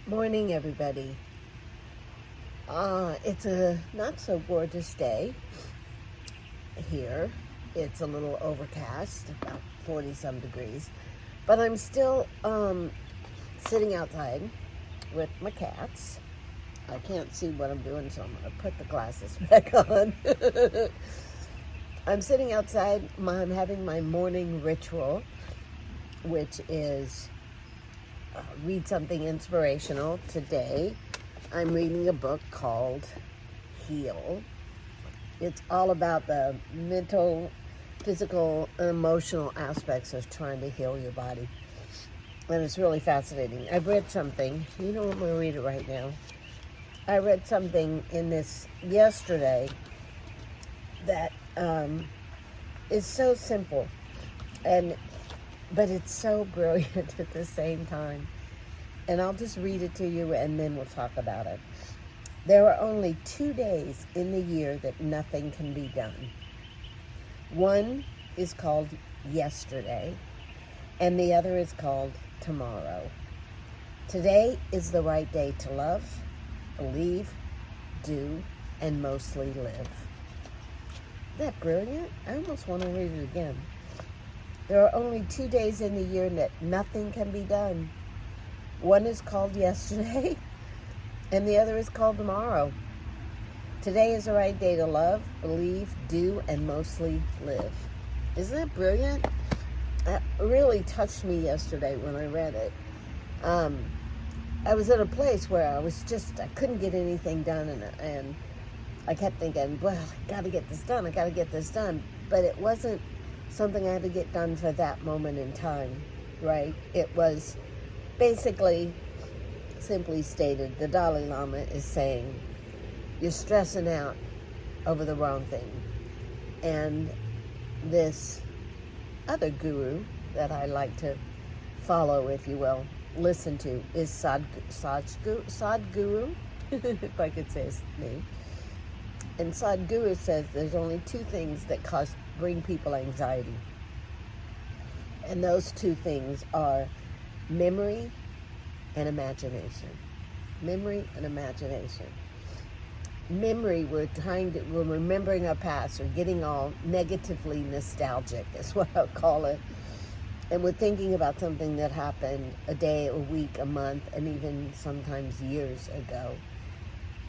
Morning, everybody. It's a not so gorgeous day here. It's a little overcast, about 40 some degrees, but I'm still sitting outside with my cats. I can't see what I'm doing, so I'm going to put the glasses back on. I'm sitting outside. I'm having my morning ritual, which is read something inspirational. Today, I'm reading a book called Heal. It's all about the mental, physical, and emotional aspects of trying to heal your body. And it's really fascinating. I've read something, I'm going to read it right now. I read something in this yesterday that is so simple, but it's so brilliant at the same time. And I'll just read it to you and then we'll talk about it. There are only 2 days in the year that nothing can be done. One is called yesterday, and the other is called tomorrow. Today is the right day to love, believe, do, and mostly live. Isn't that brilliant? I almost want to read it again. There are only 2 days in the year that nothing can be done. One is called yesterday, and the other is called tomorrow. Today is the right day to love, believe, do, and mostly live. Isn't that brilliant? That really touched me yesterday when I read it. I was at a place where I couldn't get anything done, and I kept thinking, well, I got to get this done. But it wasn't something I had to get done for that moment in time, right? It was basically, simply stated, the Dalai Lama is saying, you're stressing out over the wrong thing. And this other guru that I like to follow, if you will, listen to, is Sadhguru, if I could say his name. And Sadhguru says there's only 2 things that bring people anxiety. And those 2 things are memory and imagination. Memory and imagination. Memory, we're remembering our past. We're getting all negatively nostalgic, is what I'll call it. And we're thinking about something that happened a day, a week, a month, and even sometimes years ago.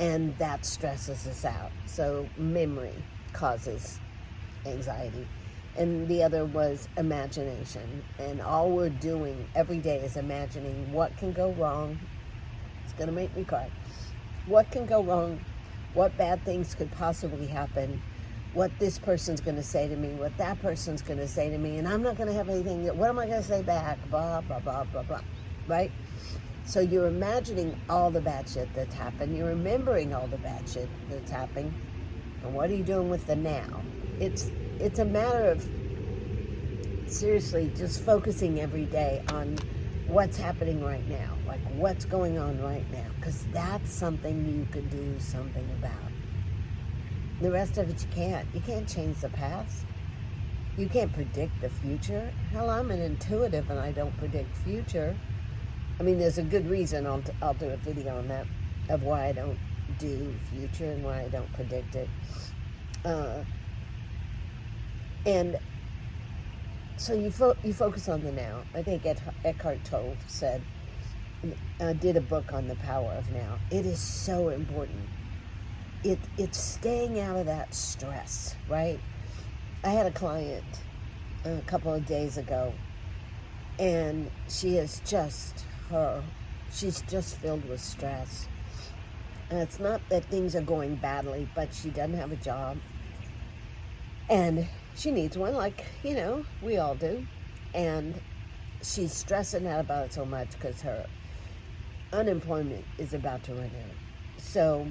And that stresses us out. So memory causes anxiety. And the other was imagination. And all we're doing every day is imagining what can go wrong. It's going to make me cry. What can go wrong? What bad things could possibly happen? What this person's going to say to me? What that person's going to say to me? And I'm not going to have anything. What am I going to say back? Blah, blah, blah, blah, blah. Right? So you're imagining all the bad shit that's happened. You're remembering all the bad shit that's happened. And what are you doing with the now? It's a matter of seriously just focusing every day on what's happening right now, like what's going on right now, because that's something you could do something about. The rest of it you can't. You can't change the past. You can't predict the future. Hell, I'm an intuitive and I don't predict future. I mean, there's a good reason. I'll do a video on that, of why I don't do future and why I don't predict it. And so you focus on the now. I think Eckhart Tolle did a book on the power of now. It is so important. It's staying out of that stress, right? I had a client a couple of days ago, and she's just filled with stress. And it's not that things are going badly, but she doesn't have a job. And she needs one, like, we all do. And she's stressing out about it so much because her unemployment is about to run out. So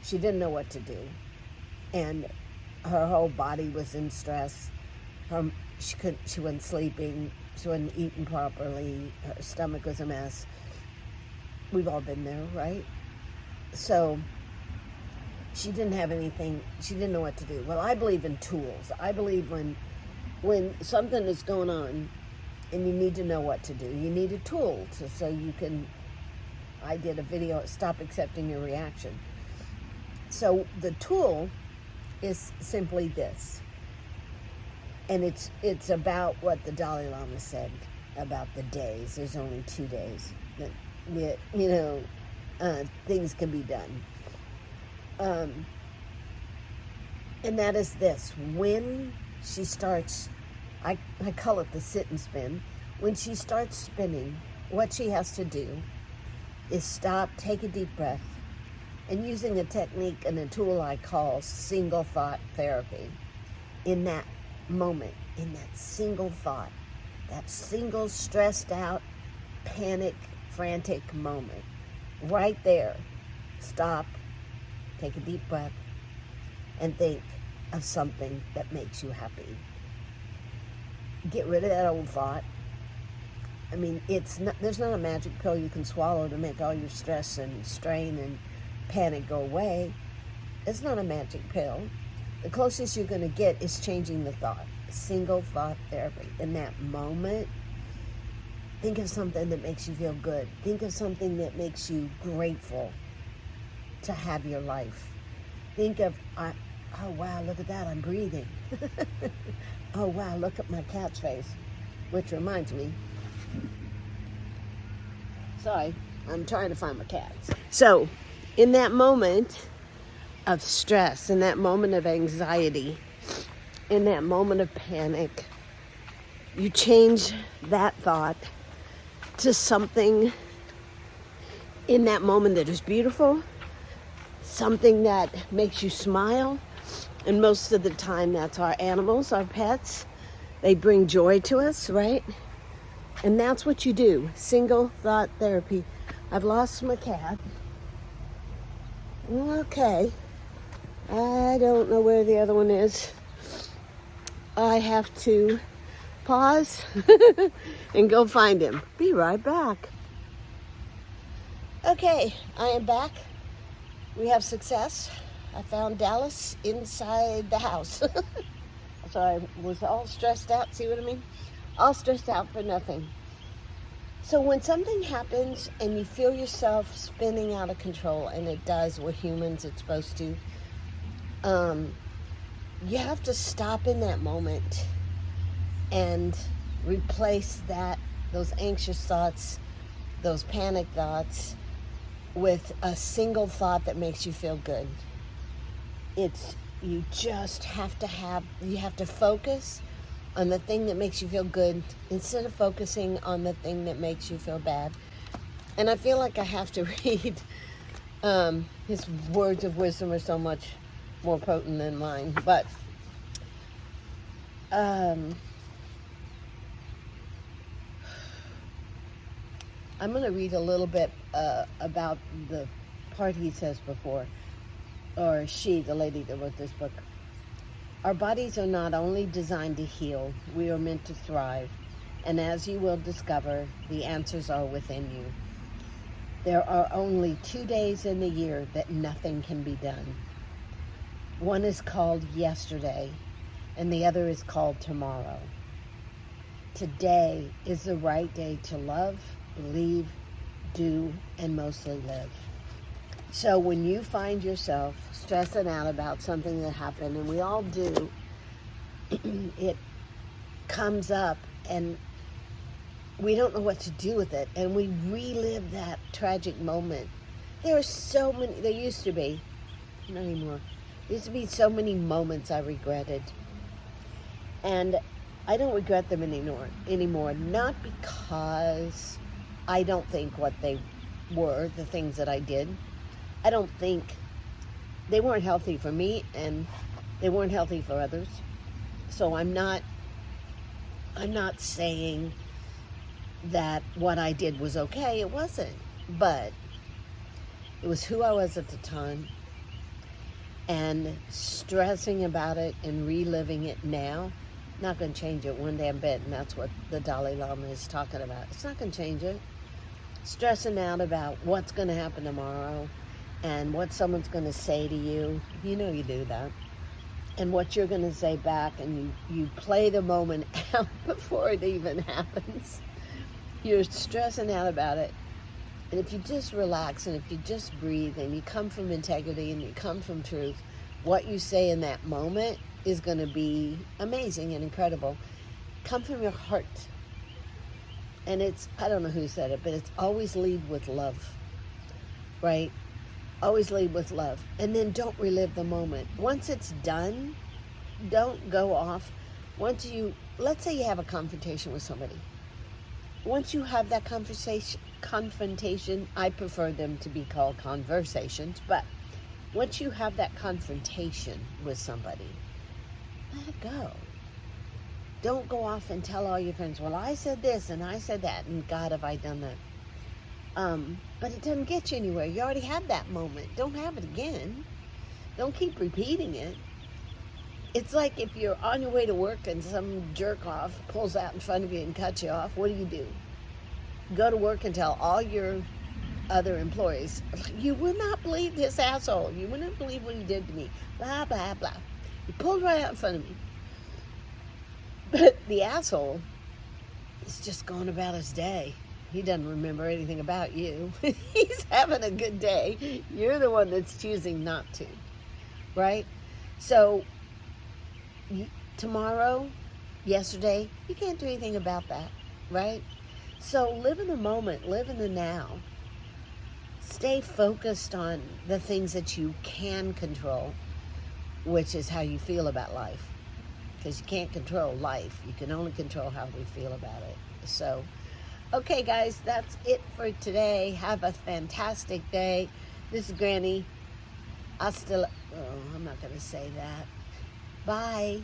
she didn't know what to do. And her whole body was in stress. She wasn't sleeping. She wasn't eating properly. Her stomach was a mess. We've all been there, right? So she didn't have anything. She didn't know what to do. Well, I believe in tools. I believe when something is going on and you need to know what to do, you need a tool so you can, I did a video, Stop Accepting Your Reaction. So the tool is simply this. And it's about what the Dalai Lama said about the days. There's only 2 days that things can be done. And that is this. When she starts, I call it the sit and spin. When she starts spinning, what she has to do is stop, take a deep breath, and using a technique and a tool I call single thought therapy. In that moment, in that single thought, that single stressed out, panic, frantic moment, right there, stop, take a deep breath, and think of something that makes you happy. Get rid of that old thought. I mean, there's not a magic pill you can swallow to make all your stress and strain and panic go away. It's not a magic pill. The closest you're going to get is changing the thought. Single thought therapy. In that moment, think of something that makes you feel good. Think of something that makes you grateful to have your life. Think of, oh wow, look at that, I'm breathing. Oh wow, look at my cat's face. Which reminds me, sorry, I'm trying to find my cats. So, in that moment of stress, in that moment of anxiety, in that moment of panic, you change that thought to something in that moment that is beautiful, something that makes you smile. And most of the time, that's our animals, our pets. They bring joy to us, right? And that's what you do. Single thought therapy. I've lost my cat. Okay. I don't know where the other one is. I have to pause and go find him. Be right back. Okay, I am back. We have success. I found Dallas inside the house. So I was all stressed out, see what I mean? All stressed out for nothing. So when something happens and you feel yourself spinning out of control, and it does, we're humans, it's supposed to, you have to stop in that moment and replace those anxious thoughts, those panic thoughts, with a single thought that makes you feel good. You just have to focus on the thing that makes you feel good instead of focusing on the thing that makes you feel bad. And I feel like I have to read, his words of wisdom are so much more potent than mine. But I'm going to read a little bit about the part he says before, or she, the lady that wrote this book. Our bodies are not only designed to heal, we are meant to thrive. And as you will discover, the answers are within you. There are only 2 days in the year that nothing can be done. One is called yesterday, and the other is called tomorrow. Today is the right day to love, believe, do, and mostly live. So when you find yourself stressing out about something that happened, and we all do, it comes up and we don't know what to do with it, and we relive that tragic moment. There used to be, not anymore, there used to be so many moments I regretted. And I don't regret them anymore, not because I don't think what they were, the things that I did, I don't think they weren't healthy for me, and they weren't healthy for others. So I'm not saying that what I did was okay. It wasn't. But it was who I was at the time, and stressing about it and reliving it now, not going to change it one damn bit. And that's what the Dalai Lama is talking about. It's not going to change it. Stressing out about what's going to happen tomorrow, and what someone's going to say to you. You know you do that. And what you're going to say back, and you play the moment out before it even happens. You're stressing out about it. And if you just relax and if you just breathe and you come from integrity and you come from truth, what you say in that moment is going to be amazing and incredible. Come from your heart. And it's, I don't know who said it, but it's always lead with love, right? Always lead with love. And then don't relive the moment. Once it's done, don't go off. Let's say you have a confrontation with somebody. Once you have that confrontation, I prefer them to be called conversations, but once you have that confrontation with somebody, let it go. Don't go off and tell all your friends, well, I said this and I said that, and God, have I done that? But it doesn't get you anywhere. You already had that moment. Don't have it again. Don't keep repeating it. It's like if you're on your way to work and some jerk off pulls out in front of you and cuts you off, what do? Go to work and tell all your other employees, you would not believe this asshole. You wouldn't believe what he did to me. Blah, blah, blah. He pulled right out in front of me. But the asshole is just going about his day. He doesn't remember anything about you. He's having a good day. You're the one that's choosing not to, right? So tomorrow, yesterday, you can't do anything about that, right? So live in the moment, live in the now. Stay focused on the things that you can control, which is how you feel about life. Because you can't control life. You can only control how we feel about it. So, okay, guys, that's it for today. Have a fantastic day. This is Granny. I'm not going to say that. Bye.